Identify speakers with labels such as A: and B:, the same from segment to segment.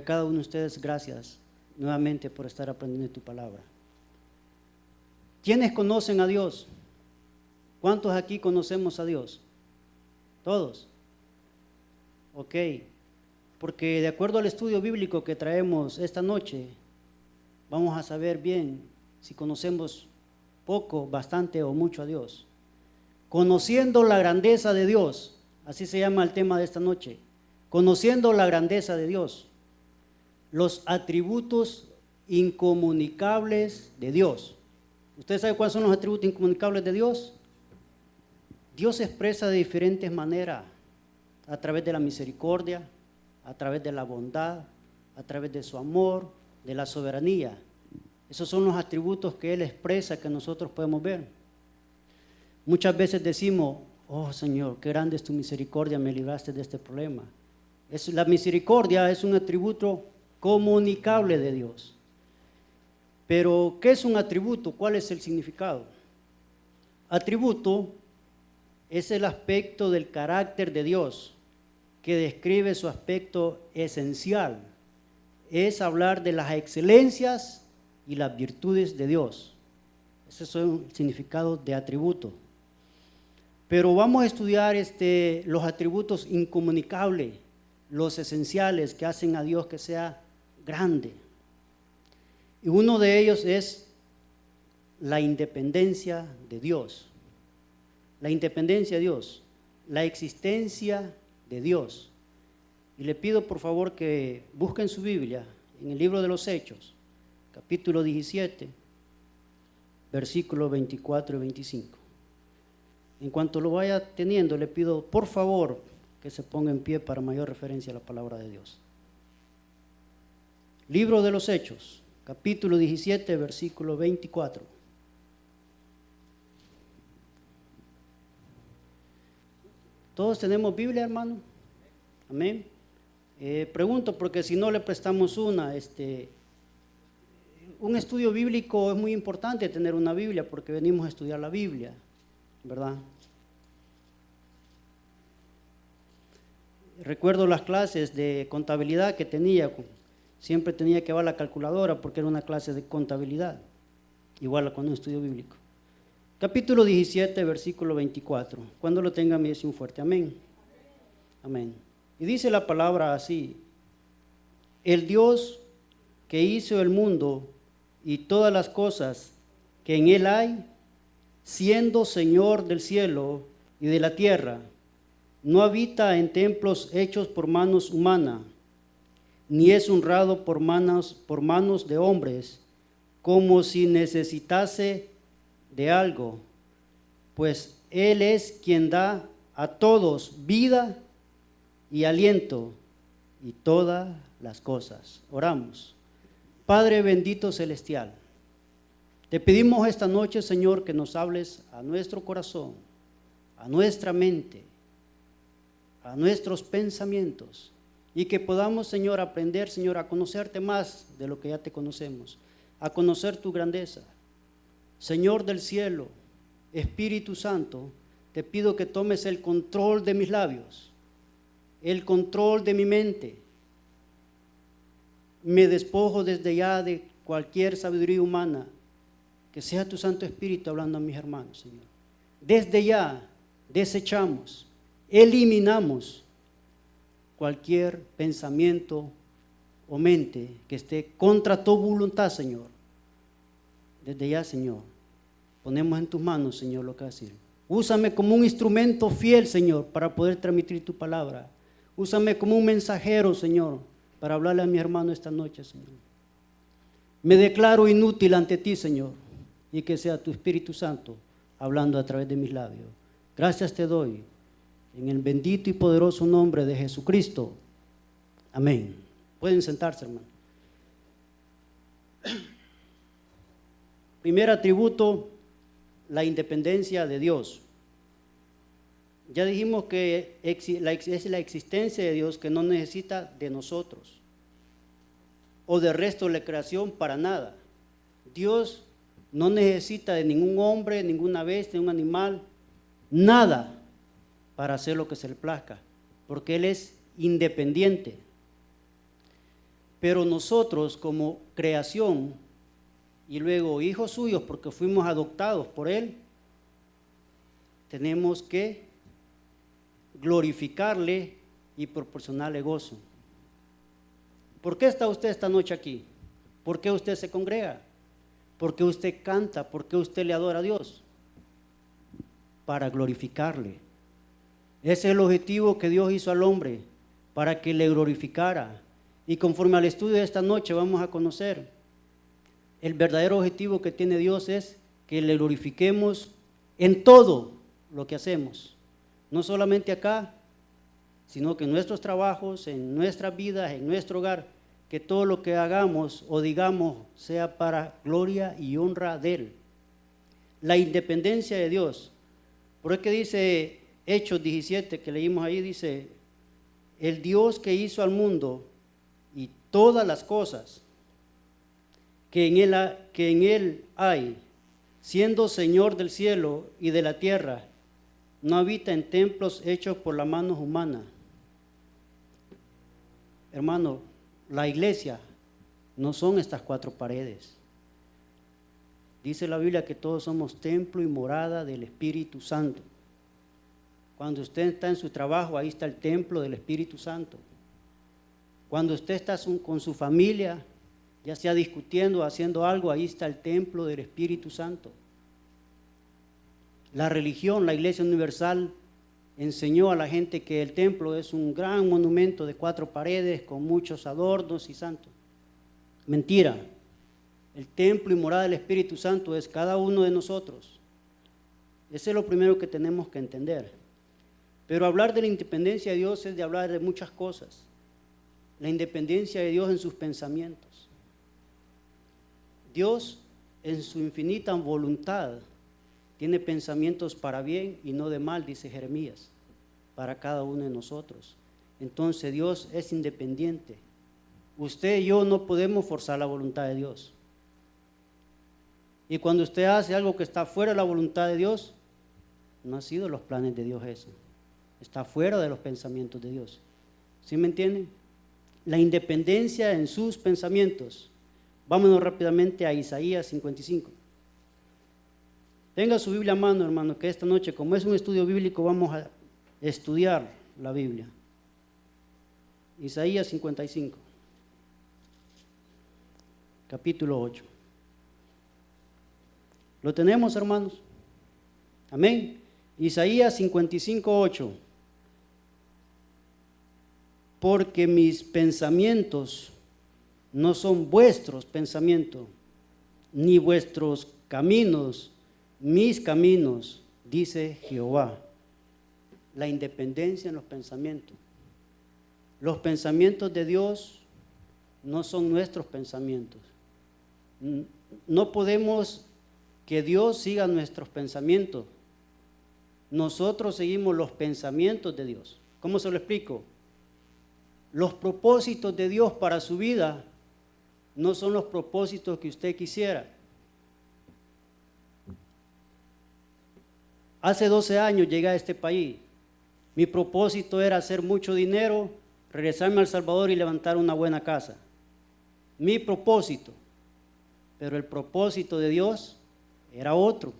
A: A cada uno de ustedes, gracias nuevamente por estar aprendiendo tu palabra. ¿Quiénes conocen a Dios? ¿Cuántos aquí conocemos a Dios? ¿Todos? Ok, porque de acuerdo al estudio bíblico que traemos esta noche, vamos a saber bien si conocemos poco, bastante o mucho a Dios. Conociendo la grandeza de Dios, así se llama el tema de esta noche. Conociendo la grandeza de Dios, los atributos incomunicables de Dios. ¿Usted sabe cuáles son los atributos incomunicables de Dios? Dios se expresa de diferentes maneras, a través de la misericordia, a través de la bondad, a través de su amor, de la soberanía. Esos son los atributos que Él expresa que nosotros podemos ver. Muchas veces decimos, oh Señor, qué grande es tu misericordia, me libraste de este problema. La misericordia es un atributo comunicable de Dios. Pero, ¿qué es un atributo? ¿Cuál es el significado? Atributo es el aspecto del carácter de Dios que describe su aspecto esencial. Es hablar de las excelencias y las virtudes de Dios. Ese es el significado de atributo. Pero vamos a estudiar los atributos incomunicables, los esenciales que hacen a Dios que sea grande. Y uno de ellos es la independencia de Dios. La independencia de Dios, la existencia de Dios. Y le pido por favor que busquen su Biblia en el libro de los Hechos, capítulo 17, versículos 24 y 25. En cuanto lo vaya teniendo, le pido por favor que se ponga en pie para mayor referencia a la palabra de Dios. Libro de los Hechos, capítulo 17, versículo 24. ¿Todos tenemos Biblia, hermano? Amén. Pregunto porque si no le prestamos una. Un estudio bíblico es muy importante tener una Biblia porque venimos a estudiar la Biblia, ¿verdad? Recuerdo las clases de contabilidad que tenía, siempre tenía que llevar la calculadora porque era una clase de contabilidad, igual con un estudio bíblico. Capítulo 17, versículo 24. Cuando lo tenga, me dice un fuerte amén. Amén. Y dice la palabra así: el Dios que hizo el mundo y todas las cosas que en él hay, siendo Señor del cielo y de la tierra, no habita en templos hechos por manos humanas, ni es honrado por manos de hombres, como si necesitase de algo, pues Él es quien da a todos vida y aliento y todas las cosas. Oramos. Padre bendito celestial, te pedimos esta noche, Señor, que nos hables a nuestro corazón, a nuestra mente, a nuestros pensamientos, y que podamos, Señor, aprender, Señor, a conocerte más de lo que ya te conocemos, a conocer tu grandeza. Señor del cielo, Espíritu Santo, te pido que tomes el control de mis labios, el control de mi mente. Me despojo desde ya de cualquier sabiduría humana, que sea tu Santo Espíritu hablando a mis hermanos, Señor. Desde ya desechamos, eliminamos cualquier pensamiento o mente que esté contra tu voluntad, Señor. Desde ya, Señor, ponemos en tus manos, Señor, lo que decir. Úsame como un instrumento fiel, Señor, para poder transmitir tu palabra. Úsame como un mensajero, Señor, para hablarle a mi hermano esta noche, Señor. Me declaro inútil ante ti, Señor, y que sea tu Espíritu Santo hablando a través de mis labios. Gracias te doy, en el bendito y poderoso nombre de Jesucristo. Amén. Pueden sentarse, hermano. Primer atributo, la independencia de Dios. Ya dijimos que es la existencia de Dios que no necesita de nosotros o del resto de la creación para nada. Dios no necesita de ningún hombre, ninguna bestia, ningún animal, nada para hacer lo que se le plazca, porque Él es independiente. Pero nosotros como creación y luego hijos suyos porque fuimos adoptados por Él, tenemos que glorificarle y proporcionarle gozo. ¿Por qué está usted esta noche aquí? ¿Por qué usted se congrega? ¿Por qué usted canta? ¿Por qué usted le adora a Dios? Para glorificarle. Ese es el objetivo que Dios hizo al hombre, para que le glorificara. Y conforme al estudio de esta noche vamos a conocer, el verdadero objetivo que tiene Dios es que le glorifiquemos en todo lo que hacemos. No solamente acá, sino que en nuestros trabajos, en nuestras vidas, en nuestro hogar, que todo lo que hagamos o digamos sea para gloria y honra de Él. La independencia de Dios. Por eso que dice Hechos 17, que leímos ahí, dice, el Dios que hizo al mundo y todas las cosas que en él hay, siendo Señor del cielo y de la tierra, no habita en templos hechos por las manos humanas. Hermano, la iglesia no son estas cuatro paredes. Dice la Biblia que todos somos templo y morada del Espíritu Santo. Cuando usted está en su trabajo, ahí está el templo del Espíritu Santo. Cuando usted está con su familia, ya sea discutiendo o haciendo algo, ahí está el templo del Espíritu Santo. La religión, la Iglesia Universal, enseñó a la gente que el templo es un gran monumento de cuatro paredes con muchos adornos y santos. Mentira. El templo y morada del Espíritu Santo es cada uno de nosotros. Ese es lo primero que tenemos que entender. Pero hablar de la independencia de Dios es de hablar de muchas cosas. La independencia de Dios en sus pensamientos. Dios en su infinita voluntad tiene pensamientos para bien y no de mal, dice Jeremías, para cada uno de nosotros. Entonces Dios es independiente. Usted y yo no podemos forzar la voluntad de Dios. Y cuando usted hace algo que está fuera de la voluntad de Dios, no ha sido los planes de Dios eso. Está fuera de los pensamientos de Dios. ¿Sí me entienden? La independencia en sus pensamientos. Vámonos rápidamente a Isaías 55. Tenga su Biblia a mano, hermano, que esta noche, como es un estudio bíblico, vamos a estudiar la Biblia. Isaías 55, capítulo 8. ¿Lo tenemos, hermanos? Amén. Isaías 55, 8. Porque mis pensamientos no son vuestros pensamientos, ni vuestros caminos, mis caminos, dice Jehová. La independencia en los pensamientos. Los pensamientos de Dios no son nuestros pensamientos. No podemos que Dios siga nuestros pensamientos. Nosotros seguimos los pensamientos de Dios. ¿Cómo se lo explico? Los propósitos de Dios para su vida no son los propósitos que usted quisiera. Hace 12 años llegué a este país. Mi propósito era hacer mucho dinero, regresarme a El Salvador y levantar una buena casa. Mi propósito. Pero el propósito de Dios era otro.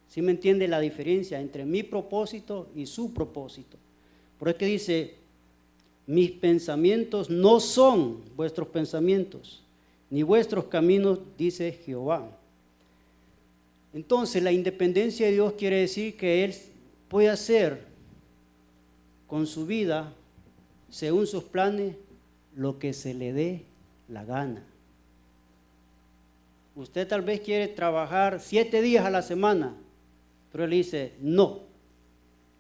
A: ¿Sí me entiende la diferencia entre mi propósito y su propósito? Por eso que dice, mis pensamientos no son vuestros pensamientos, ni vuestros caminos, dice Jehová. Entonces, la independencia de Dios quiere decir que Él puede hacer con su vida, según sus planes, lo que se le dé la gana. Usted tal vez quiere trabajar 7 días a la semana, pero Él dice, no,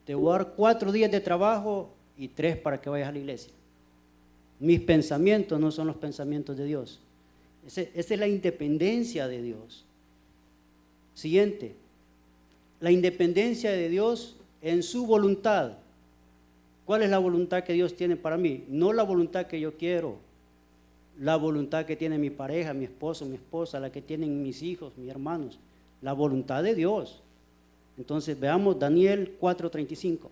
A: te voy a dar 4 días de trabajo y 3 para que vayas a la iglesia. Mis pensamientos no son los pensamientos de Dios. Esa es la independencia de Dios. Siguiente, la independencia de Dios en su voluntad. ¿Cuál es la voluntad que Dios tiene para mí? No la voluntad que yo quiero, la voluntad que tiene mi pareja, mi esposo, mi esposa, la que tienen mis hijos, mis hermanos, la voluntad de Dios. Entonces veamos Daniel 4:35.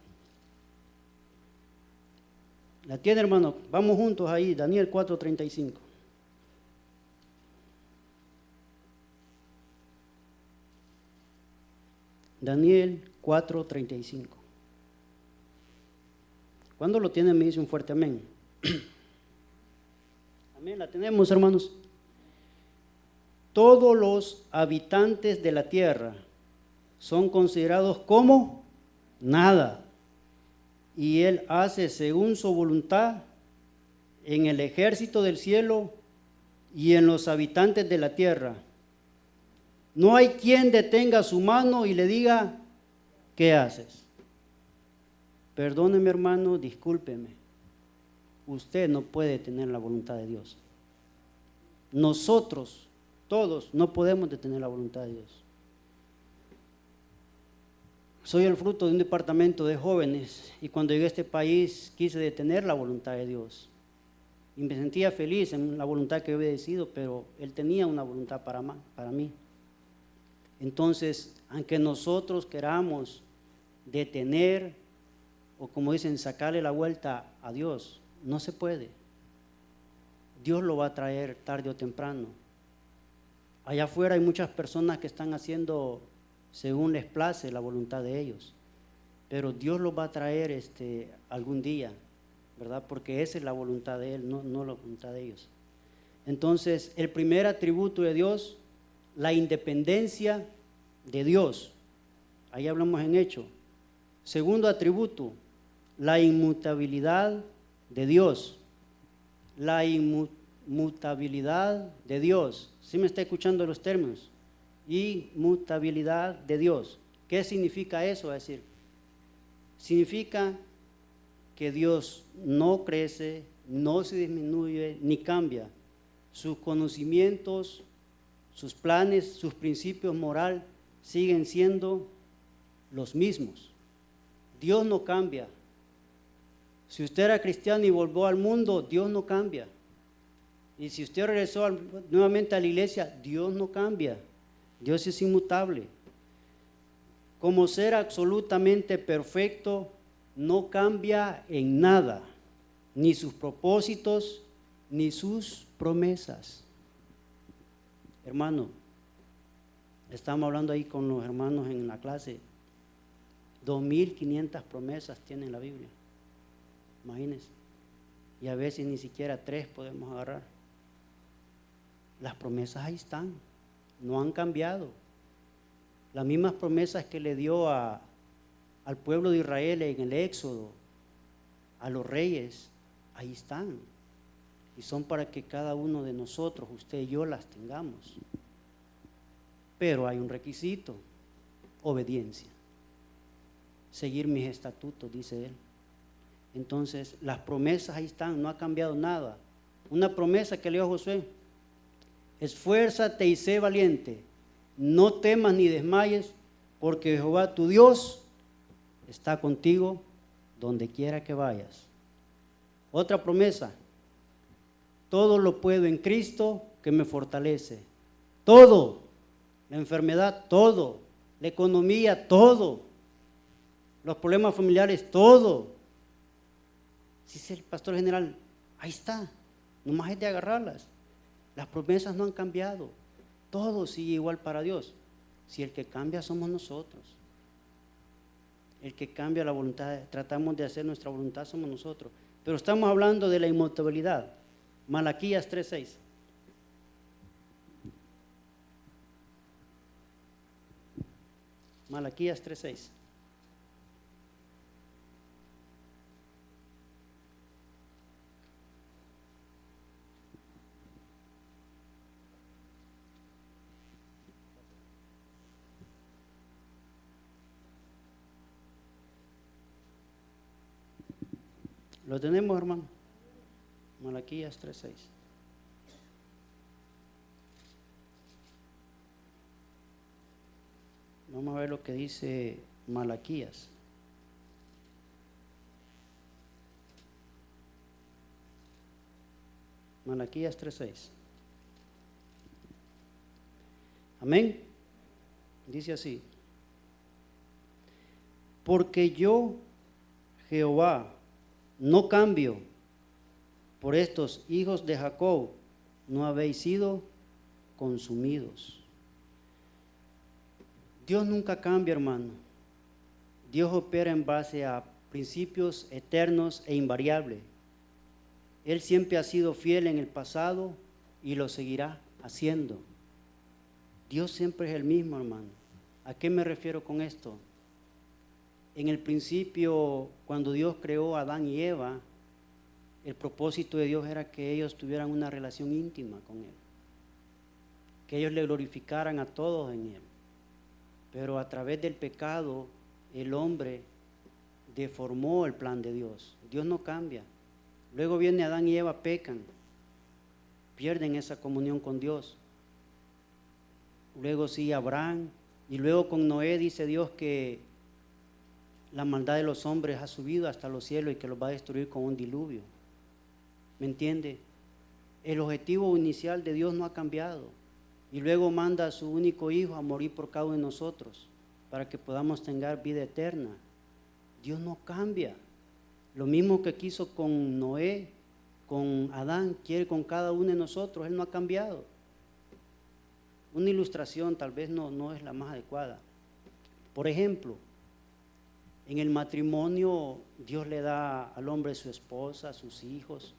A: ¿La tiene, hermano? Vamos juntos ahí, Daniel 4:35. Daniel 4:35. ¿Cuándo lo tienen? Me dice un fuerte amén. Amén, la tenemos, hermanos. Todos los habitantes de la tierra son considerados como nada, y Él hace según su voluntad en el ejército del cielo y en los habitantes de la tierra. No hay quien detenga su mano y le diga, ¿qué haces? Perdóneme, hermano, discúlpeme. Usted no puede tener la voluntad de Dios. Nosotros, todos, no podemos detener la voluntad de Dios. Soy el fruto de un departamento de jóvenes y cuando llegué a este país quise detener la voluntad de Dios. Y me sentía feliz en la voluntad que he obedecido, pero Él tenía una voluntad para mí. Entonces, aunque nosotros queramos detener o como dicen, sacarle la vuelta a Dios, no se puede. Dios lo va a traer tarde o temprano. Allá afuera hay muchas personas que están haciendo según les place la voluntad de ellos, pero Dios los va a traer algún día, ¿verdad? Porque esa es la voluntad de Él, no la voluntad de ellos. Entonces, el primer atributo de Dios, la independencia de Dios. Ahí hablamos en Hecho. Segundo atributo, la inmutabilidad de Dios. La inmutabilidad de Dios. ¿Sí me está escuchando los términos? Inmutabilidad de Dios. ¿Qué significa eso? Es decir, significa que Dios no crece, no se disminuye ni cambia. Sus conocimientos, sus planes, sus principios morales siguen siendo los mismos. Dios no cambia. Si usted era cristiano y volvió al mundo, Dios no cambia. Y si usted regresó nuevamente a la iglesia, Dios no cambia. Dios es inmutable. Como ser absolutamente perfecto, no cambia en nada, ni sus propósitos, ni sus promesas. Hermano, estamos hablando ahí con los hermanos en la clase, 2.500 promesas tiene la Biblia, imagínense, y a veces ni siquiera 3 podemos agarrar. Las promesas ahí están, no han cambiado. Las mismas promesas que le dio al pueblo de Israel en el Éxodo, a los reyes, ahí están. Y son para que cada uno de nosotros, usted y yo, las tengamos. Pero hay un requisito, obediencia. Seguir mis estatutos, dice él. Entonces, las promesas ahí están, no ha cambiado nada. Una promesa que le dio a Josué: esfuérzate y sé valiente, no temas ni desmayes, porque Jehová tu Dios está contigo donde quiera que vayas. Otra promesa: todo lo puedo en Cristo que me fortalece. Todo, la enfermedad, todo, la economía, todo, los problemas familiares, todo. Dice el pastor general, ahí está, nomás es de agarrarlas. Las promesas no han cambiado, todo sigue igual para Dios. Si el que cambia somos nosotros, el que cambia la voluntad, tratamos de hacer nuestra voluntad somos nosotros. Pero estamos hablando de la inmutabilidad. Malaquías 3:6. Malaquías 3:6. ¿Lo tenemos, hermano? Malaquías 3:6. Vamos a ver lo que dice Malaquías. Malaquías 3:6. Amén. Dice así: porque yo, Jehová, no cambio, por estos hijos de Jacob no habéis sido consumidos. Dios nunca cambia, hermano. Dios opera en base a principios eternos e invariables. Él siempre ha sido fiel en el pasado y lo seguirá haciendo. Dios siempre es el mismo, hermano. ¿A qué me refiero con esto? En el principio, cuando Dios creó a Adán y Eva, el propósito de Dios era que ellos tuvieran una relación íntima con Él, que ellos le glorificaran a todos en Él. Pero a través del pecado, el hombre deformó el plan de Dios. Dios no cambia. Luego viene Adán y Eva, pecan, pierden esa comunión con Dios. Luego sigue Abraham, y luego con Noé dice Dios que la maldad de los hombres ha subido hasta los cielos y que los va a destruir con un diluvio. ¿Me entiende? El objetivo inicial de Dios no ha cambiado. Y luego manda a su único hijo a morir por cada uno de nosotros para que podamos tener vida eterna. Dios no cambia. Lo mismo que quiso con Noé, con Adán, quiere con cada uno de nosotros. Él no ha cambiado. Una ilustración tal vez no es la más adecuada. Por ejemplo, en el matrimonio Dios le da al hombre su esposa, sus hijos.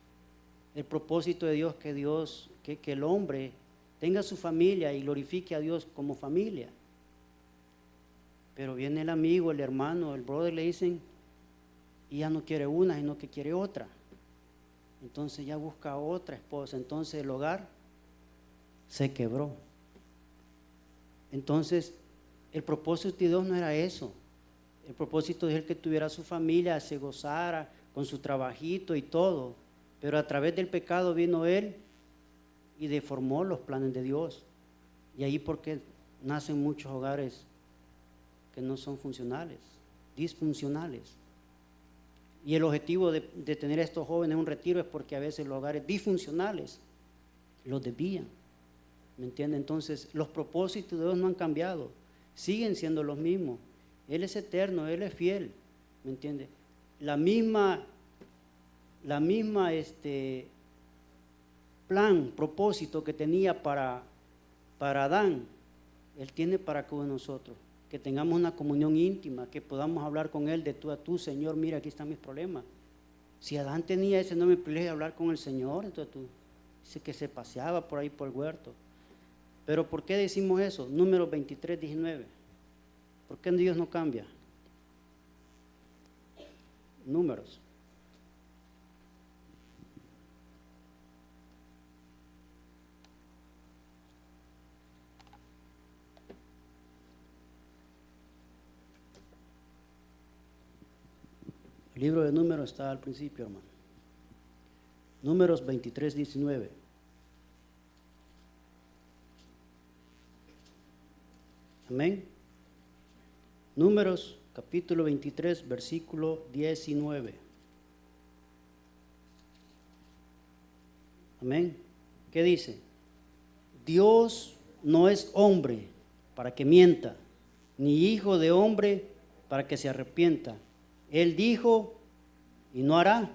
A: El propósito de Dios que el hombre tenga su familia y glorifique a Dios como familia. Pero viene el amigo, el hermano, el brother, le dicen, y ya no quiere una, sino que quiere otra. Entonces ya busca otra esposa. Entonces el hogar se quebró. Entonces el propósito de Dios no era eso. El propósito de Él que tuviera su familia, se gozara con su trabajito y todo. Pero a través del pecado vino Él y deformó los planes de Dios. Y ahí porque nacen muchos hogares que no son funcionales, disfuncionales. Y el objetivo de tener a estos jóvenes en un retiro es porque a veces los hogares disfuncionales los desvían. ¿Me entiende? Entonces los propósitos de Dios no han cambiado, siguen siendo los mismos. Él es eterno, Él es fiel. ¿Me entiende? La misma plan, propósito que tenía para Adán, Él tiene para cada uno de nosotros. Que tengamos una comunión íntima, que podamos hablar con Él de tú a tú. Señor, mira, aquí están mis problemas. Si Adán tenía ese enorme privilegio de hablar con el Señor, entonces tú dice que se paseaba por ahí por el huerto. Pero ¿por qué decimos eso? Números 23, 19. ¿Por qué Dios no cambia? Números. El libro de Números está al principio, hermano. Números 23, 19. Amén. Números capítulo 23, versículo 19. Amén. ¿Qué dice? Dios no es hombre para que mienta, ni hijo de hombre para que se arrepienta. Él dijo y no hará.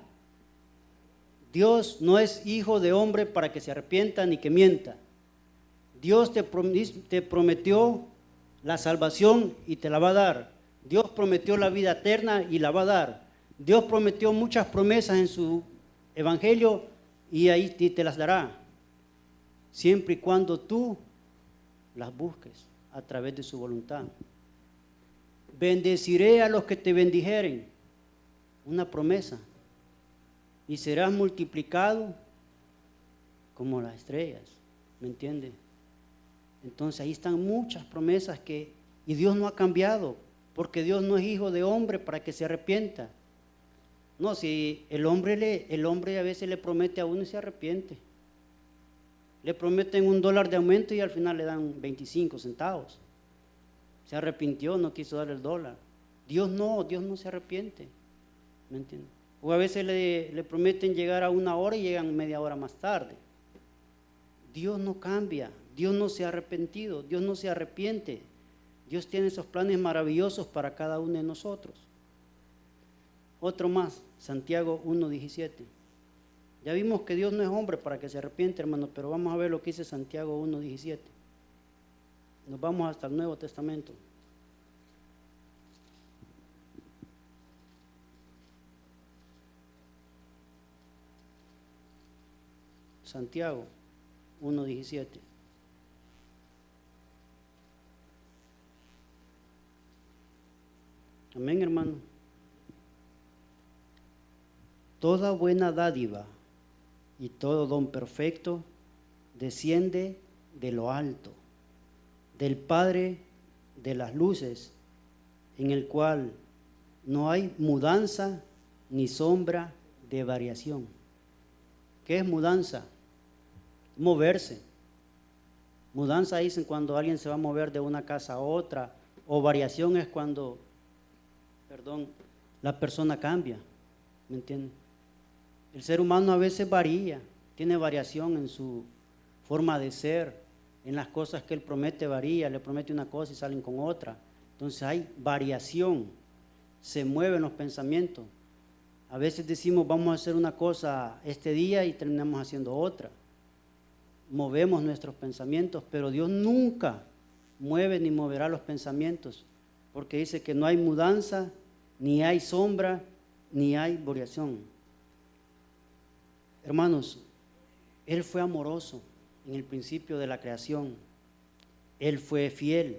A: Dios no es hijo de hombre para que se arrepienta ni que mienta. Dios te prometió la salvación y te la va a dar. Dios prometió la vida eterna y la va a dar. Dios prometió muchas promesas en su evangelio y ahí te las dará. Siempre y cuando tú las busques a través de su voluntad. Bendeciré a los que te bendijeren, una promesa, y serás multiplicado como las estrellas, ¿me entiendes? Entonces ahí están muchas promesas y Dios no ha cambiado, porque Dios no es hijo de hombre para que se arrepienta. No, si el hombre a veces le promete a uno y se arrepiente. Le prometen $1 de aumento y al final le dan 25 centavos. Se arrepintió, no quiso dar el dólar. Dios no se arrepiente. ¿Me entiendes? O a veces le prometen llegar a 1 hora y llegan media hora más tarde. Dios no cambia, Dios no se ha arrepentido, Dios no se arrepiente. Dios tiene esos planes maravillosos para cada uno de nosotros. Otro más, Santiago 1:17. Ya vimos que Dios no es hombre para que se arrepiente, hermano, pero vamos a ver lo que dice Santiago 1:17. Nos vamos hasta el Nuevo Testamento. Santiago 1:17. Amén, hermano. Toda buena dádiva y todo don perfecto desciende de lo alto, del Padre de las luces, en el cual no hay mudanza ni sombra de variación. ¿Qué es mudanza? Moverse. Mudanza dicen cuando alguien se va a mover de una casa a otra, o variación es cuando, la persona cambia, ¿me entienden? El ser humano a veces varía, tiene variación en su forma de ser, en las cosas que él promete varía, le promete una cosa y salen con otra. Entonces hay variación, se mueven los pensamientos. A veces decimos vamos a hacer una cosa este día y terminamos haciendo otra. Movemos nuestros pensamientos, pero Dios nunca mueve ni moverá los pensamientos, porque dice que no hay mudanza, ni hay sombra, ni hay variación. Hermanos, Él fue amoroso en el principio de la creación. Él fue fiel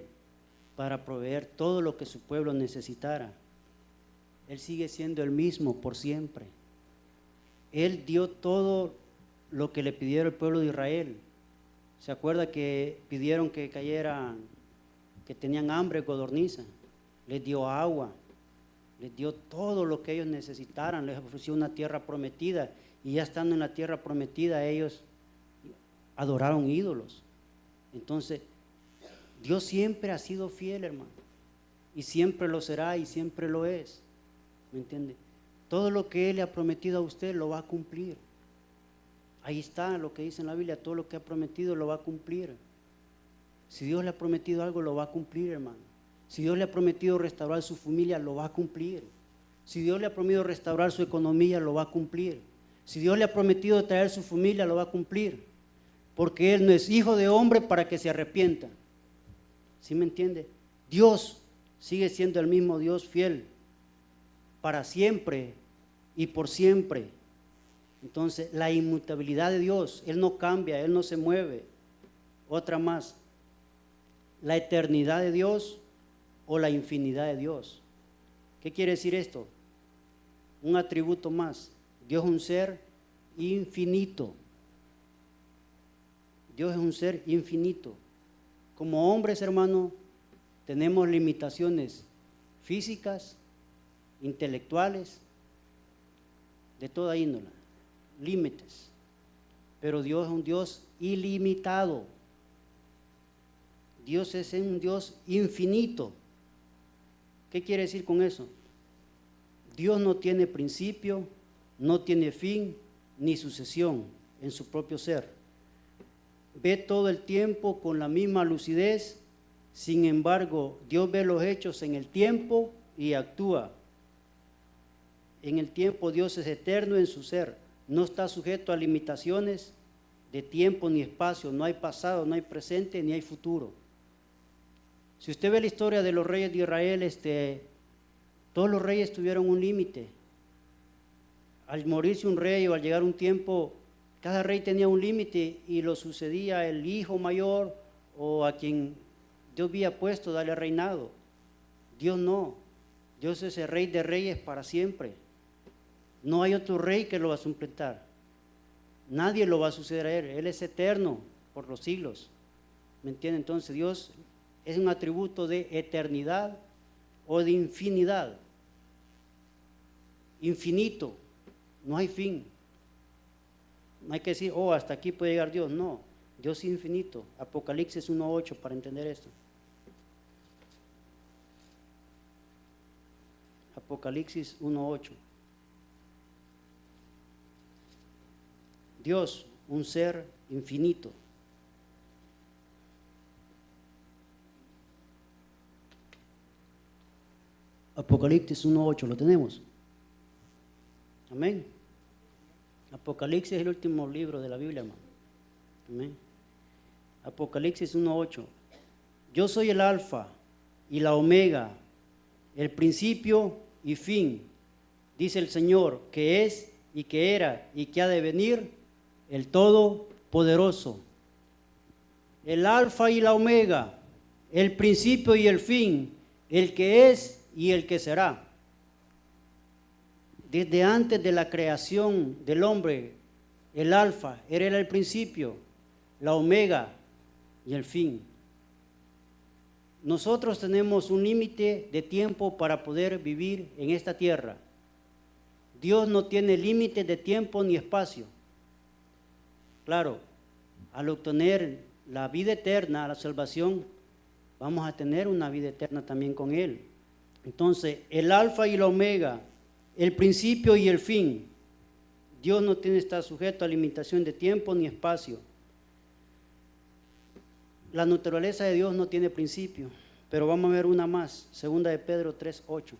A: para proveer todo lo que su pueblo necesitara. Él sigue siendo el mismo por siempre. Él dio todo lo que le pidieron el pueblo de Israel. ¿Se acuerda que pidieron que cayeran, que tenían hambre, codorniza? Les dio agua, les dio todo lo que ellos necesitaran, les ofreció una tierra prometida, y ya estando en la tierra prometida ellos adoraron ídolos. Entonces, Dios siempre ha sido fiel, hermano, y siempre lo será y siempre lo es, ¿me entiende? Todo lo que Él le ha prometido a usted lo va a cumplir. Ahí está lo que dice en la Biblia, todo lo que ha prometido lo va a cumplir. Si Dios le ha prometido algo, lo va a cumplir, hermano. Si Dios le ha prometido restaurar su familia, lo va a cumplir. Si Dios le ha prometido restaurar su economía, lo va a cumplir. Si Dios le ha prometido traer su familia, lo va a cumplir. Porque Él no es hijo de hombre para que se arrepienta. ¿Sí me entiende? Dios sigue siendo el mismo Dios fiel para siempre y por siempre. Entonces, la inmutabilidad de Dios, Él no cambia, Él no se mueve. Otra más, la eternidad de Dios o la infinidad de Dios. ¿Qué quiere decir esto? Un atributo más. Dios es un ser infinito. Dios es un ser infinito. Como hombres, hermano, tenemos limitaciones físicas, intelectuales, de toda índole, límites. Pero Dios es un Dios ilimitado. Dios es un Dios infinito. ¿Qué quiere decir con eso? Dios no tiene principio, no tiene fin, ni sucesión en su propio ser. Ve todo el tiempo con la misma lucidez, sin embargo, Dios ve los hechos en el tiempo y actúa. En el tiempo Dios es eterno en su ser, no está sujeto a limitaciones de tiempo ni espacio, no hay pasado, no hay presente, ni hay futuro. Si usted ve la historia de los reyes de Israel, todos los reyes tuvieron un límite. Al morirse un rey o al llegar un tiempo, cada rey tenía un límite y lo sucedía el hijo mayor o a quien Dios había puesto darle reinado. Dios no, Dios es el rey de reyes para siempre. No hay otro rey que lo va a suplantar. Nadie lo va a suceder a Él. Él es eterno por los siglos. ¿Me entiende? Entonces Dios es un atributo de eternidad o de infinidad. Infinito, no hay fin. No hay que decir, oh, hasta aquí puede llegar Dios. No, Dios es infinito. Apocalipsis 1:8 para entender esto. Apocalipsis 1:8. Dios, un ser infinito. Apocalipsis 1:8, ¿lo tenemos? Amén. Apocalipsis es el último libro de la Biblia, hermano. Amén. Apocalipsis 1:8. Yo soy el alfa y la omega, el principio y fin, dice el Señor, que es y que era y que ha de venir, el Todopoderoso. El alfa y la omega, el principio y el fin, el que es y el que será. Desde antes de la creación del hombre, el alfa era el principio, la omega y el fin. Nosotros tenemos un límite de tiempo para poder vivir en esta tierra. Dios no tiene límite de tiempo ni espacio. Claro, al obtener la vida eterna, la salvación, vamos a tener una vida eterna también con Él. Entonces, el alfa y la omega, el principio y el fin. Dios no tiene que estar sujeto a limitación de tiempo ni espacio. La naturaleza de Dios no tiene principio, pero vamos a ver una más, segunda de Pedro 3:8.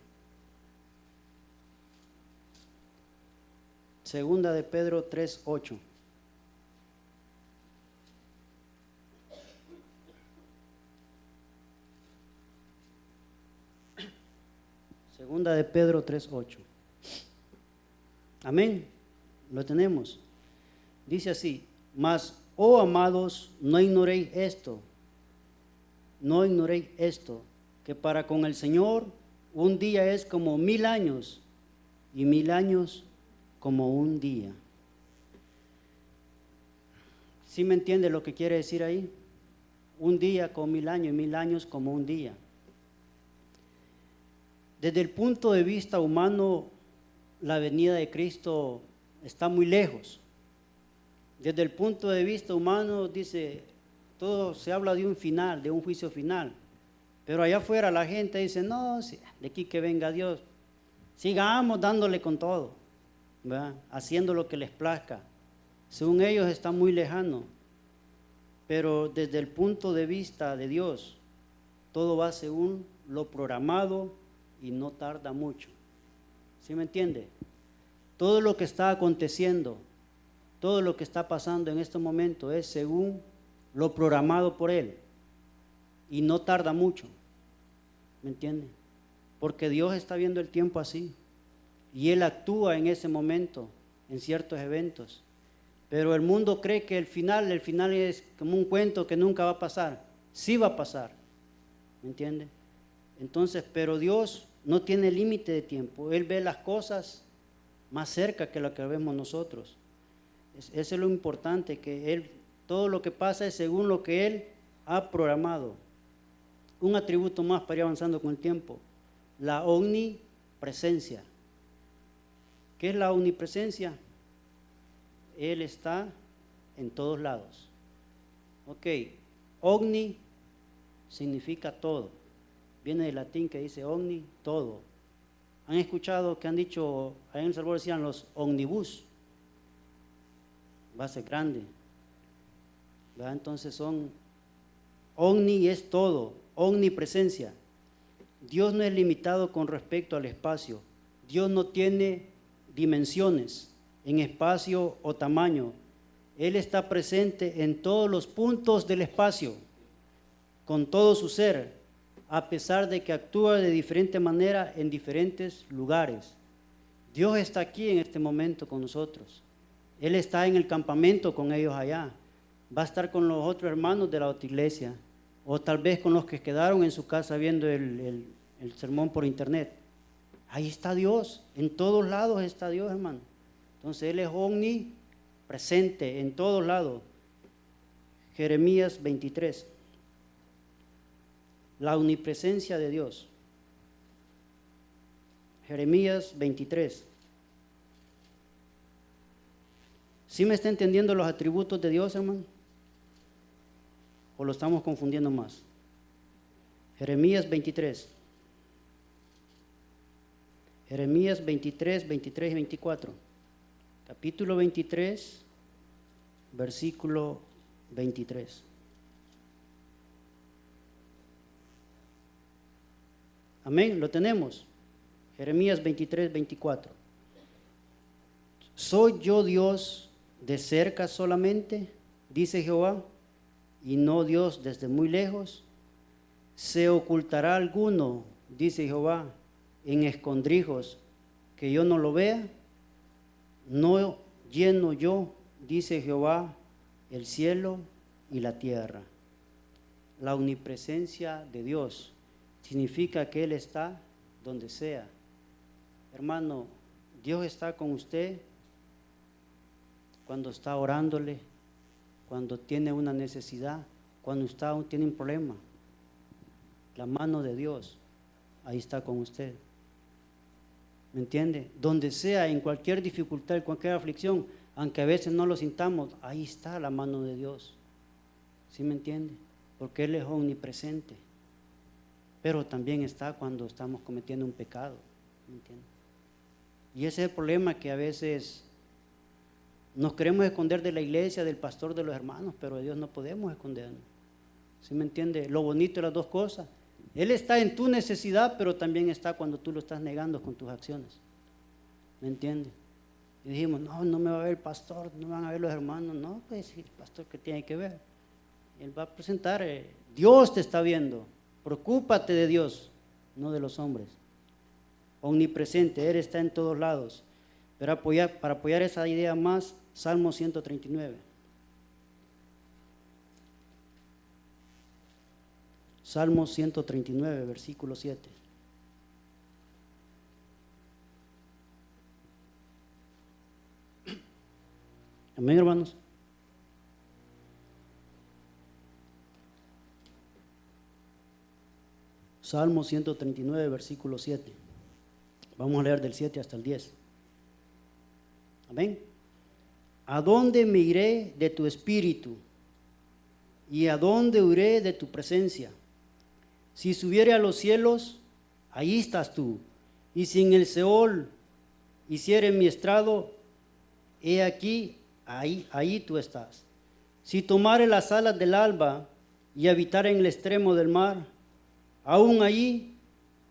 A: Segunda de Pedro 3:8. Segunda de Pedro 3:8. Amén. Lo tenemos. Dice así: mas, oh amados, no ignoréis esto, que para con el Señor un día es como 1000 años y 1000 años como un día. ¿Sí me entiende lo que quiere decir ahí? Un día como 1000 años y 1000 años como un día. Desde el punto de vista humano, la venida de Cristo está muy lejos. Desde el punto de vista humano, dice, todo se habla de un final, de un juicio final. Pero allá afuera la gente dice, no, de aquí que venga Dios, sigamos dándole con todo, ¿verdad? Haciendo lo que les plazca. Según ellos está muy lejano, pero desde el punto de vista de Dios, todo va según lo programado y no tarda mucho. ¿Sí me entiende? Todo lo que está aconteciendo, todo lo que está pasando en este momento es según lo programado por Él y no tarda mucho. ¿Me entiende? Porque Dios está viendo el tiempo así y Él actúa en ese momento, en ciertos eventos. Pero el mundo cree que el final es como un cuento que nunca va a pasar. Sí va a pasar. ¿Me entiende? Entonces, pero Dios no tiene límite de tiempo. Él ve las cosas más cerca que lo que vemos nosotros. Eso es lo importante, que Él, todo lo que pasa es según lo que Él ha programado. Un atributo más para ir avanzando con el tiempo: la omnipresencia. ¿Qué es la omnipresencia? Él está en todos lados. Ok, omni significa todo. Viene del latín que dice omni, todo. ¿Han escuchado que han dicho, allá en El Salvador decían los omnibus? Va a ser grande, ¿verdad? Entonces son, omni es todo, omnipresencia. Dios no es limitado con respecto al espacio. Dios no tiene dimensiones en espacio o tamaño. Él está presente en todos los puntos del espacio, con todo su ser, a pesar de que actúa de diferente manera en diferentes lugares. Dios está aquí en este momento con nosotros. Él está en el campamento con ellos allá. Va a estar con los otros hermanos de la otra iglesia, o tal vez con los que quedaron en su casa viendo el sermón por internet. Ahí está Dios, en todos lados está Dios, hermano. Entonces Él es omnipresente en todos lados. Jeremías 23. La omnipresencia de Dios. Jeremías 23. ¿Sí me está entendiendo los atributos de Dios, hermano? ¿O lo estamos confundiendo más? Jeremías 23. Jeremías 23, 23 y 24. Capítulo 23, versículo 23. Amén, lo tenemos. Jeremías 23, 24. ¿Soy yo Dios de cerca solamente? Dice Jehová, y no Dios desde muy lejos. ¿Se ocultará alguno, dice Jehová, en escondrijos que yo no lo vea? ¿No lleno yo, dice Jehová, el cielo y la tierra? La omnipresencia de Dios significa que Él está donde sea. Hermano, Dios está con usted cuando está orándole, cuando tiene una necesidad, cuando tiene un problema. La mano de Dios ahí está con usted. ¿Me entiende? Donde sea, en cualquier dificultad, en cualquier aflicción, aunque a veces no lo sintamos, ahí está la mano de Dios. ¿Sí me entiende? Porque Él es omnipresente. Pero también está cuando estamos cometiendo un pecado. ¿Me entiende? Y ese es el problema, que a veces nos queremos esconder de la iglesia, del pastor, de los hermanos, pero de Dios no podemos escondernos. ¿Sí me entiende? Lo bonito de las dos cosas. Él está en tu necesidad, pero también está cuando tú lo estás negando con tus acciones. ¿Me entiende? Y dijimos, no, no me va a ver el pastor, no me van a ver los hermanos. No, pues el pastor, ¿qué tiene que ver? Él va a presentar, Dios te está viendo. Preocúpate de Dios, no de los hombres. Omnipresente, Él está en todos lados. Pero para apoyar esa idea más, Salmo 139. Salmo 139, versículo 7. Amén, hermanos. Salmo 139, versículo 7. Vamos a leer del 7 hasta el 10. Amén. ¿A dónde me iré de tu espíritu? ¿Y a dónde huiré de tu presencia? Si subiere a los cielos, ahí estás tú. Y si en el Seol hiciere mi estrado, he aquí, ahí tú estás. Si tomare las alas del alba y habitare en el extremo del mar, aún allí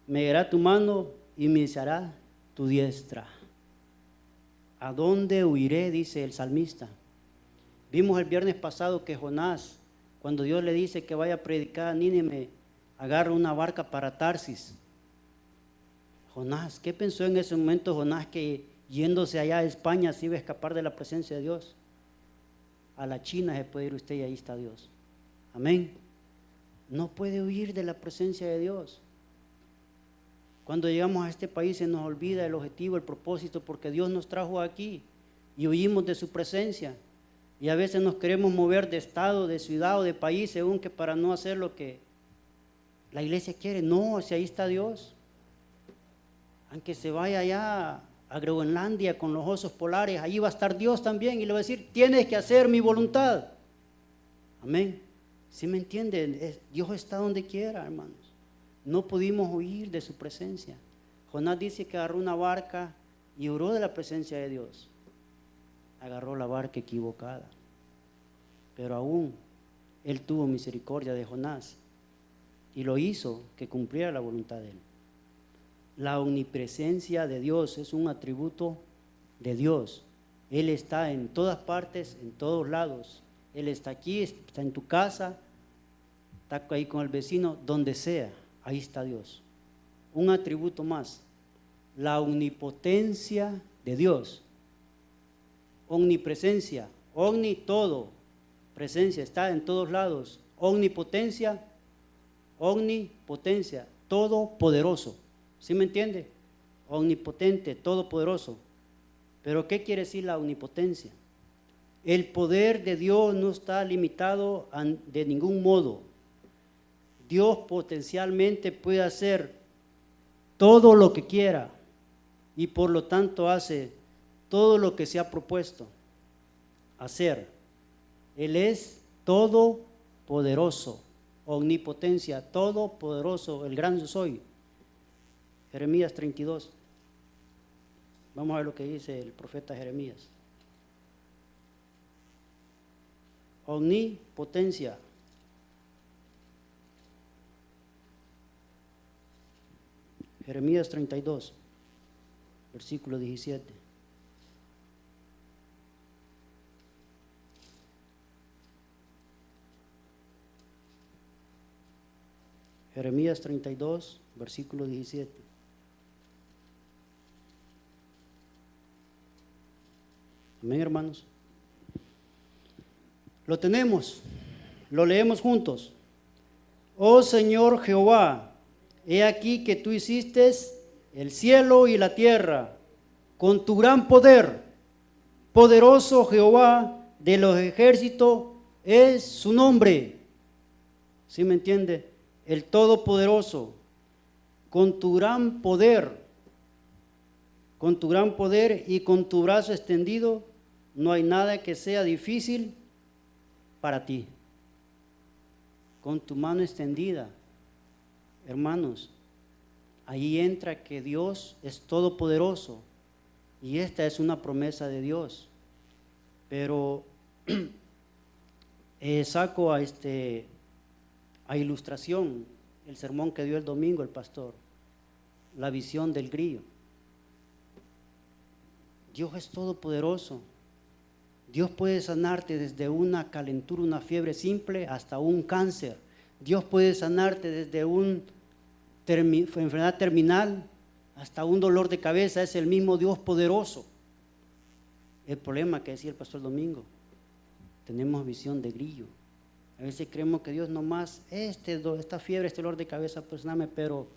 A: me guiará tu mano y me alzará tu diestra. ¿A dónde huiré?, dice el salmista. Vimos el viernes pasado que Jonás, cuando Dios le dice que vaya a predicar a Nínive, agarra una barca para Tarsis. Jonás, ¿qué pensó en ese momento Jonás, que yéndose allá a España se iba a escapar de la presencia de Dios? A la China se puede ir usted y ahí está Dios. Amén. No puede huir de la presencia de Dios. Cuando llegamos a este país se nos olvida el objetivo, el propósito, porque Dios nos trajo aquí y huimos de su presencia. Y a veces nos queremos mover de estado, de ciudad o de país, según que para no hacer lo que la iglesia quiere. No, si ahí está Dios. Aunque se vaya allá a Groenlandia con los osos polares, ahí va a estar Dios también y le va a decir, tienes que hacer mi voluntad. Amén. ¿Sí me entienden? Dios está donde quiera, hermanos. No pudimos huir de su presencia. Jonás dice que agarró una barca y huyó de la presencia de Dios. Agarró la barca equivocada. Pero aún Él tuvo misericordia de Jonás y lo hizo que cumpliera la voluntad de Él. La omnipresencia de Dios es un atributo de Dios. Él está en todas partes, en todos lados. Él está aquí, está en tu casa, está ahí con el vecino, donde sea, ahí está Dios. Un atributo más, la omnipotencia de Dios. Omnipresencia, omni todo, presencia, está en todos lados. Omnipotencia, todopoderoso. ¿Sí me entiende? Omnipotente, todopoderoso. Pero ¿qué quiere decir la omnipotencia? El poder de Dios no está limitado de ningún modo. Dios potencialmente puede hacer todo lo que quiera y por lo tanto hace todo lo que se ha propuesto hacer. Él es todopoderoso, omnipotencia, todopoderoso, el gran yo soy. Jeremías 32. Vamos a ver lo que dice el profeta Jeremías. Omnipotencia. Jeremías 32, versículo 17. Jeremías 32, versículo 17. Amén, hermanos. Lo tenemos, lo leemos juntos. Oh Señor Jehová, he aquí que tú hiciste el cielo y la tierra con tu gran poder. Poderoso Jehová de los ejércitos es su nombre. ¿Sí me entiende? El Todopoderoso, con tu gran poder y con tu brazo extendido, no hay nada que sea difícil para ti. Con tu mano extendida, hermanos, ahí entra que Dios es todopoderoso y esta es una promesa de Dios. Pero saco a ilustración el sermón que dio el domingo el pastor, la visión del grillo. Dios es todopoderoso. Dios puede sanarte desde una calentura, una fiebre simple, hasta un cáncer. Dios puede sanarte desde una enfermedad terminal hasta un dolor de cabeza. Es el mismo Dios poderoso. El problema que decía el pastor el domingo, tenemos visión de grillo. A veces creemos que Dios nomás, esta fiebre, este dolor de cabeza, pues dame, pero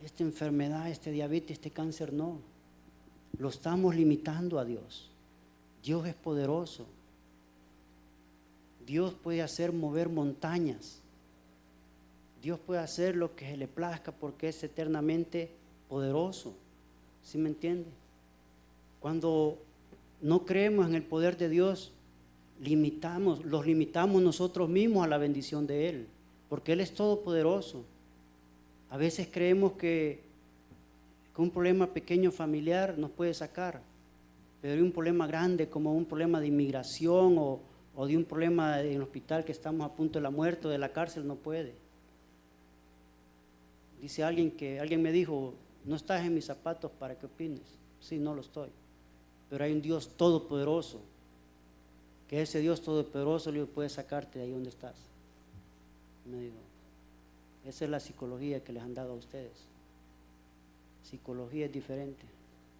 A: esta enfermedad, este diabetes, este cáncer, no. Lo estamos limitando a Dios. Dios es poderoso. Dios puede hacer mover montañas. Dios puede hacer lo que se le plazca porque es eternamente poderoso. ¿Sí me entiende? Cuando no creemos en el poder de Dios, los limitamos nosotros mismos a la bendición de Él, porque Él es todopoderoso. A veces creemos que un problema pequeño familiar nos puede sacar, pero hay un problema grande como un problema de inmigración o de un problema en el hospital que estamos a punto de la muerte o de la cárcel, no puede. Dice alguien me dijo, no estás en mis zapatos para que opines. Sí, no lo estoy, pero hay un Dios todopoderoso, que ese Dios todopoderoso puede sacarte de ahí donde estás. Me dijo, esa es la psicología que les han dado a ustedes. Psicología es diferente.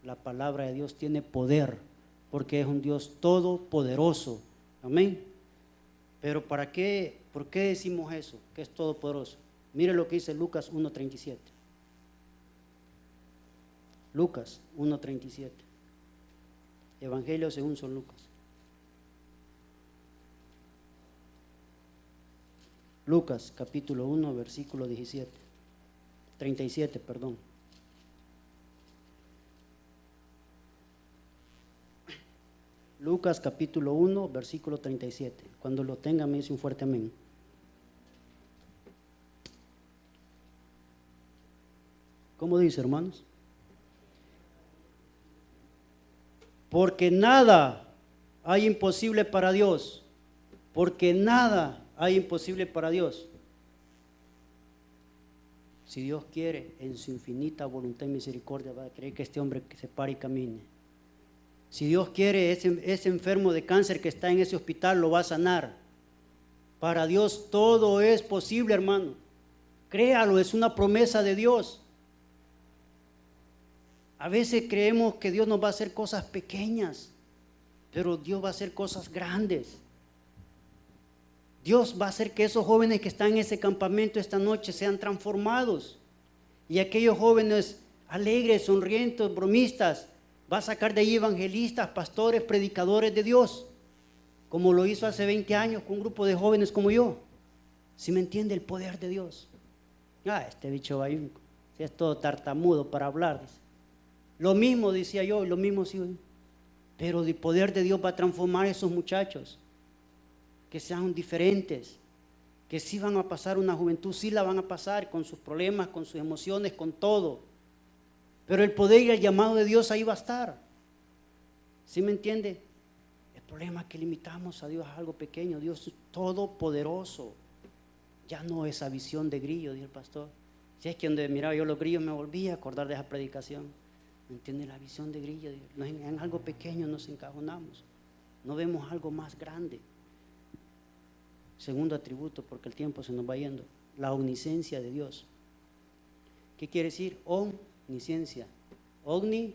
A: La palabra de Dios tiene poder, porque es un Dios todopoderoso. Amén. Pero ¿por qué decimos eso? Que es todopoderoso. Mire lo que dice Lucas 1:37. Lucas 1:37. Evangelio según San Lucas. Lucas capítulo 1, versículo 37, perdón. Lucas capítulo 1, versículo 37. Cuando lo tenga me dice un fuerte amén. ¿Cómo dice, hermanos? Porque nada hay imposible para Dios. Porque nada hay imposible para Dios. Si Dios quiere, en su infinita voluntad y misericordia, va a querer que este hombre se pare y camine. Si Dios quiere, ese enfermo de cáncer que está en ese hospital lo va a sanar. Para Dios todo es posible, hermano. Créalo, es una promesa de Dios. A veces creemos que Dios nos va a hacer cosas pequeñas, pero Dios va a hacer cosas grandes. Dios va a hacer que esos jóvenes que están en ese campamento esta noche sean transformados. Y aquellos jóvenes alegres, sonrientes, bromistas, va a sacar de ahí evangelistas, pastores, predicadores de Dios, como lo hizo hace 20 años con un grupo de jóvenes como yo. ¿Sí me entiende el poder de Dios? Este bicho bayunco, si es todo tartamudo para hablar, dice. Lo mismo decía yo, lo mismo sí, pero el poder de Dios va a transformar a esos muchachos, que sean diferentes, que sí van a pasar una juventud, sí la van a pasar con sus problemas, con sus emociones, con todo. Pero el poder y el llamado de Dios ahí va a estar. ¿Sí me entiende? El problema es que limitamos a Dios a algo pequeño. Dios es todopoderoso. Ya no esa visión de grillo, dijo el pastor. Si es que donde miraba yo los grillos me volví a acordar de esa predicación. ¿Me entiende? La visión de grillo. En algo pequeño nos encajonamos. No vemos algo más grande. Segundo atributo, porque el tiempo se nos va yendo. la omnisciencia de Dios. ¿Qué quiere decir? Omnisciencia. Omni,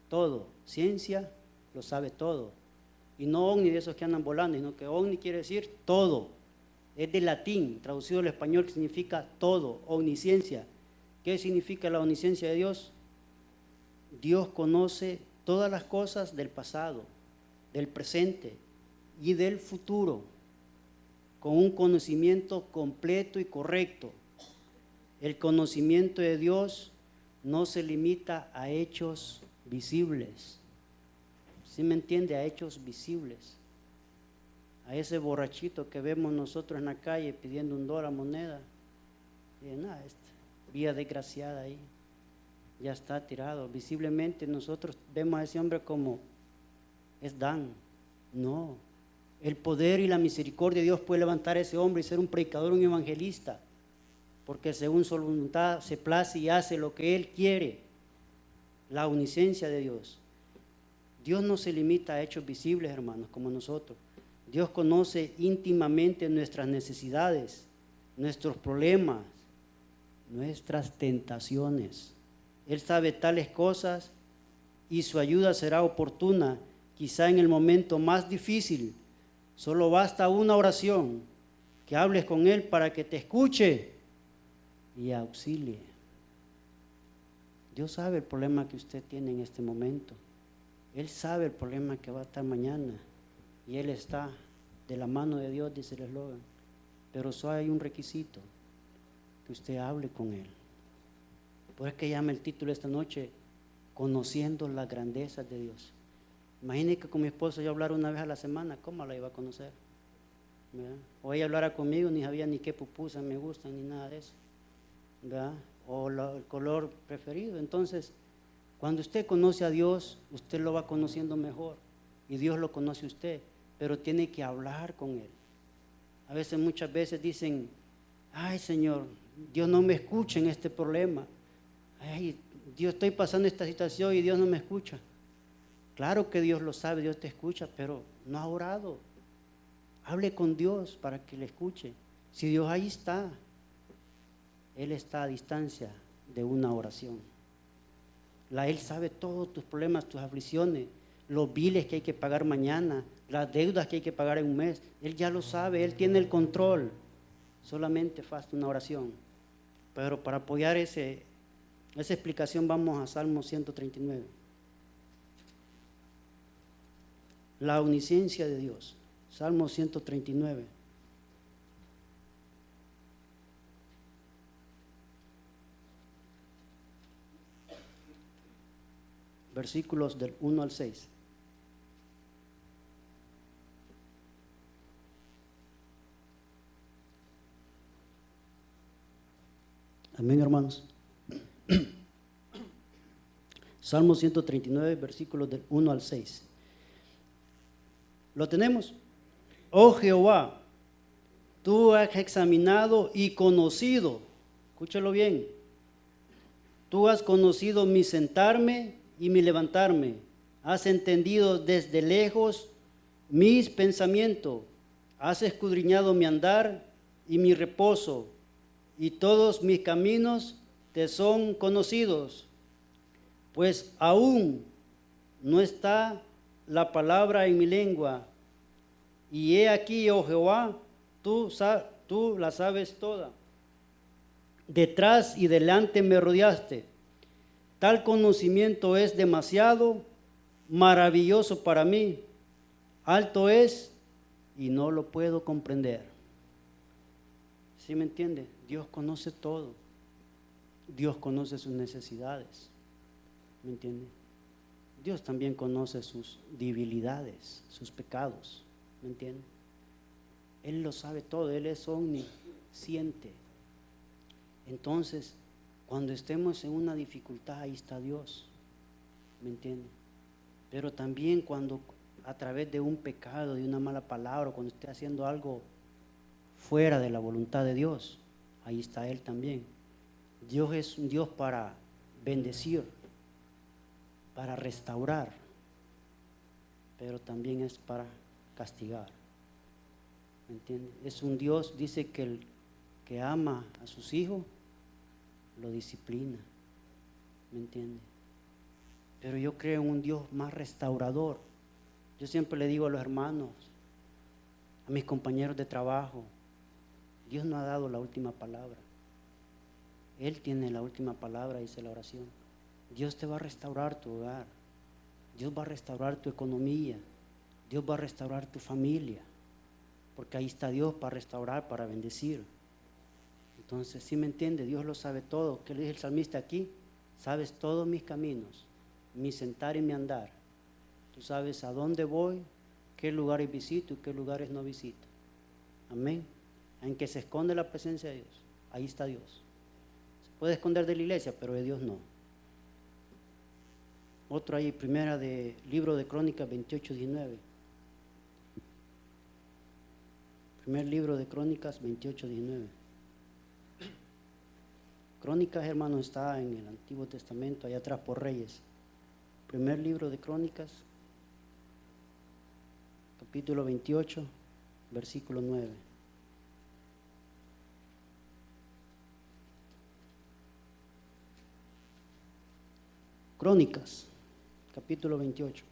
A: todo. Ciencia, lo sabe todo. Y no omni de esos que andan volando, sino que omni quiere decir todo. Es de latín, traducido al español, que significa todo, omnisciencia. ¿Qué significa la omnisciencia de Dios? Dios conoce todas las cosas del pasado, del presente y del futuro, con un conocimiento completo y correcto. El conocimiento de Dios no se limita a hechos visibles. ¿Sí me entiende? A hechos visibles. A ese borrachito que vemos nosotros en la calle pidiendo $1 moneda. Y nada, vía desgraciada ahí. Ya está tirado. Visiblemente nosotros vemos a ese hombre como es Dan. No. El poder y la misericordia de Dios puede levantar a ese hombre y ser un predicador, un evangelista. Porque según su voluntad se place y hace lo que Él quiere. La omnisciencia de Dios. Dios no se limita a hechos visibles, hermanos, como nosotros. Dios conoce íntimamente nuestras necesidades, nuestros problemas, nuestras tentaciones. Él sabe tales cosas y su ayuda será oportuna, quizá en el momento más difícil. Solo basta una oración, que hables con Él para que te escuche y auxilie. Dios sabe el problema que usted tiene en este momento. Él sabe el problema que va a estar mañana. Y Él está de la mano de Dios, dice el eslogan. Pero solo hay un requisito, que usted hable con Él. Por eso es que llama el título esta noche, Conociendo las grandezas de Dios. Imagine que con mi esposo yo hablara una vez a la semana, ¿cómo la iba a conocer? ¿Verdad? O ella hablara conmigo, ni sabía ni qué pupusas me gustan, ni nada de eso. ¿Verdad? O el color preferido. Entonces, cuando usted conoce a Dios, usted lo va conociendo mejor. Y Dios lo conoce a usted, pero tiene que hablar con Él. A veces, muchas veces dicen, ay Señor, Dios no me escucha en este problema. Ay, Dios, estoy pasando esta situación y Dios no me escucha. Claro que Dios lo sabe, Dios te escucha, pero no ha orado. Hable con Dios para que le escuche. Si Dios ahí está, Él está a distancia de una oración. Él sabe todos tus problemas, tus aflicciones, los biles que hay que pagar mañana, las deudas que hay que pagar en un mes. Él ya lo sabe, Él tiene el control. Solamente falta una oración. Pero para apoyar esa explicación vamos a Salmo 139. La omnisciencia de Dios. Salmo 139. Versículos del 1 al 6. Amén, hermanos. Salmo 139, versículos del 1 al 6. ¿Lo tenemos? Oh Jehová, tú has examinado y conocido, escúchalo bien, tú has conocido mi sentarme y mi levantarme, has entendido desde lejos mis pensamientos, has escudriñado mi andar y mi reposo, y todos mis caminos te son conocidos, pues aún no está la palabra en mi lengua, y he aquí, oh Jehová, tú la sabes toda. Detrás y delante me rodeaste. Tal conocimiento es demasiado maravilloso para mí. Alto es y no lo puedo comprender. ¿Sí me entiende? Dios conoce todo. Dios conoce sus necesidades. ¿Me entiende? Dios también conoce sus debilidades, sus pecados. ¿Me entiende? Él lo sabe todo, Él es omnisciente. Entonces, cuando estemos en una dificultad, ahí está Dios. ¿Me entiende? Pero también cuando a través de un pecado, de una mala palabra, cuando esté haciendo algo fuera de la voluntad de Dios, ahí está Él también. Dios es un Dios para bendecir, para restaurar, pero también es para castigar. ¿Me entiende? Es un Dios, dice que que ama a sus hijos, lo disciplina. ¿Me entiende? Pero yo creo en un Dios más restaurador. Yo siempre le digo a los hermanos, a mis compañeros de trabajo, Dios no ha dado la última palabra. Él tiene la última palabra, dice la oración. Dios te va a restaurar tu hogar. Dios va a restaurar tu economía. Dios va a restaurar tu familia. Porque ahí está Dios para restaurar, para bendecir. Entonces, ¿sí me entiende? Dios lo sabe todo. ¿Qué le dice el salmista aquí? Sabes todos mis caminos, mi sentar y mi andar. Tú sabes a dónde voy, qué lugares visito y qué lugares no visito. Amén. En que se esconde la presencia de Dios. Ahí está Dios. Se puede esconder de la iglesia, pero de Dios no. Otro ahí, primera de libro de Crónicas 28:19. Primer libro de Crónicas 28:19. Crónicas, hermanos, está en el Antiguo Testamento, allá atrás por Reyes. Primer libro de Crónicas, capítulo 28, versículo 9. Crónicas, capítulo 28.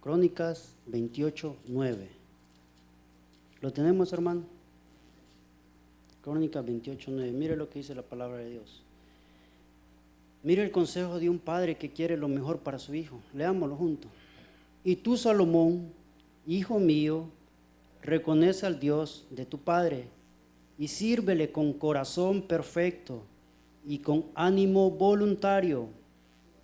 A: Crónicas 28:9. ¿Lo tenemos, hermano? Crónicas 28:9. Mire lo que dice la palabra de Dios. Mire el consejo de un padre que quiere lo mejor para su hijo. Leámoslo juntos. Y tú, Salomón, hijo mío, reconoce al Dios de tu padre y sírvele con corazón perfecto y con ánimo voluntario,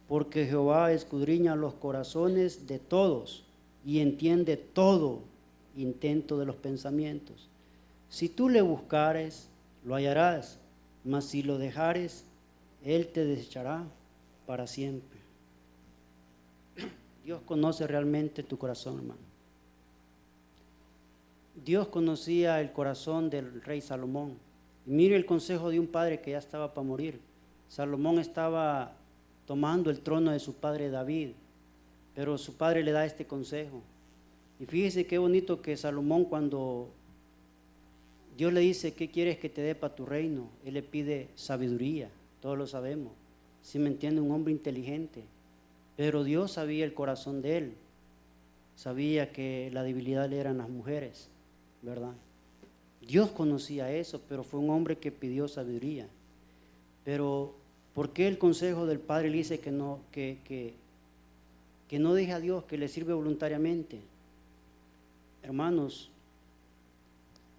A: porque Jehová escudriña los corazones de todos y entiende todo intento de los pensamientos. Si tú le buscares, lo hallarás, mas si lo dejares, Él te desechará para siempre. Dios conoce realmente tu corazón, hermano. Dios conocía el corazón del rey Salomón. Y mire el consejo de un padre que ya estaba para morir. Salomón estaba tomando el trono de su padre David, pero su padre le da este consejo. Y fíjese qué bonito que Salomón, cuando Dios le dice, ¿qué quieres que te dé para tu reino? Él le pide sabiduría, todos lo sabemos. ¿Sí me entiende? Un hombre inteligente. Pero Dios sabía el corazón de él. Sabía que la debilidad le eran las mujeres, ¿verdad? Dios conocía eso, pero fue un hombre que pidió sabiduría. Pero, ¿por qué el consejo del padre le dice que no deje a Dios, que le sirve voluntariamente? Hermanos,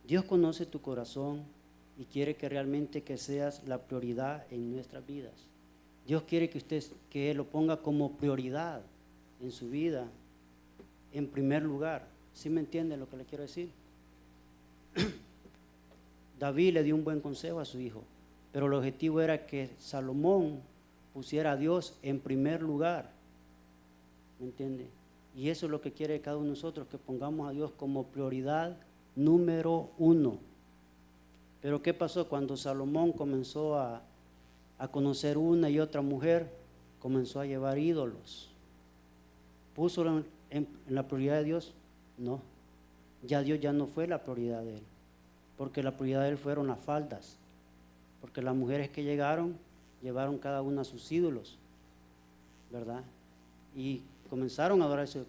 A: Dios conoce tu corazón y quiere que realmente que seas la prioridad en nuestras vidas. Dios quiere que Él lo ponga como prioridad en su vida, en primer lugar. ¿Sí me entienden lo que le quiero decir? David le dio un buen consejo a su hijo, pero el objetivo era que Salomón pusiera a Dios en primer lugar. ¿Me entiende? Y eso es lo que quiere cada uno de nosotros, que pongamos a Dios como prioridad número 1. Pero ¿qué pasó? Cuando Salomón comenzó a conocer una y otra mujer, comenzó a llevar ídolos. ¿Puso en la prioridad de Dios? No. Ya Dios ya no fue la prioridad de él, porque la prioridad de él fueron las faldas, porque las mujeres que llegaron, llevaron cada una sus ídolos, ¿verdad? Y comenzaron a adorar eso,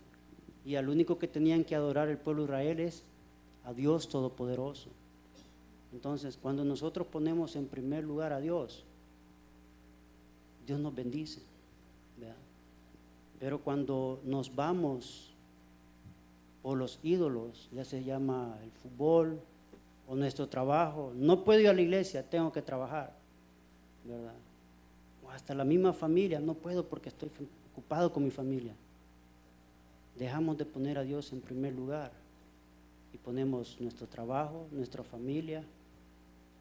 A: y al único que tenían que adorar el pueblo de Israel es a Dios Todopoderoso. Entonces, cuando nosotros ponemos en primer lugar a Dios, Dios nos bendice, ¿verdad? Pero cuando nos vamos por los ídolos, ya se llama el fútbol o nuestro trabajo, no puedo ir a la iglesia, tengo que trabajar, ¿verdad? O hasta la misma familia, no puedo porque estoy ocupado con mi familia. Dejamos de poner a Dios en primer lugar y ponemos nuestro trabajo, nuestra familia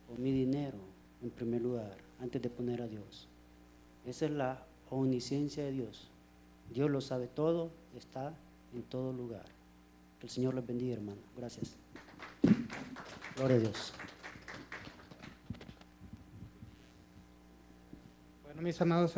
A: o mi dinero en primer lugar antes de poner a Dios. Esa es la omnisciencia de Dios. Dios lo sabe todo, está en todo lugar. Que el Señor les bendiga, hermano. Gracias. Gloria a Dios.
B: Bueno, mis amados hermanos.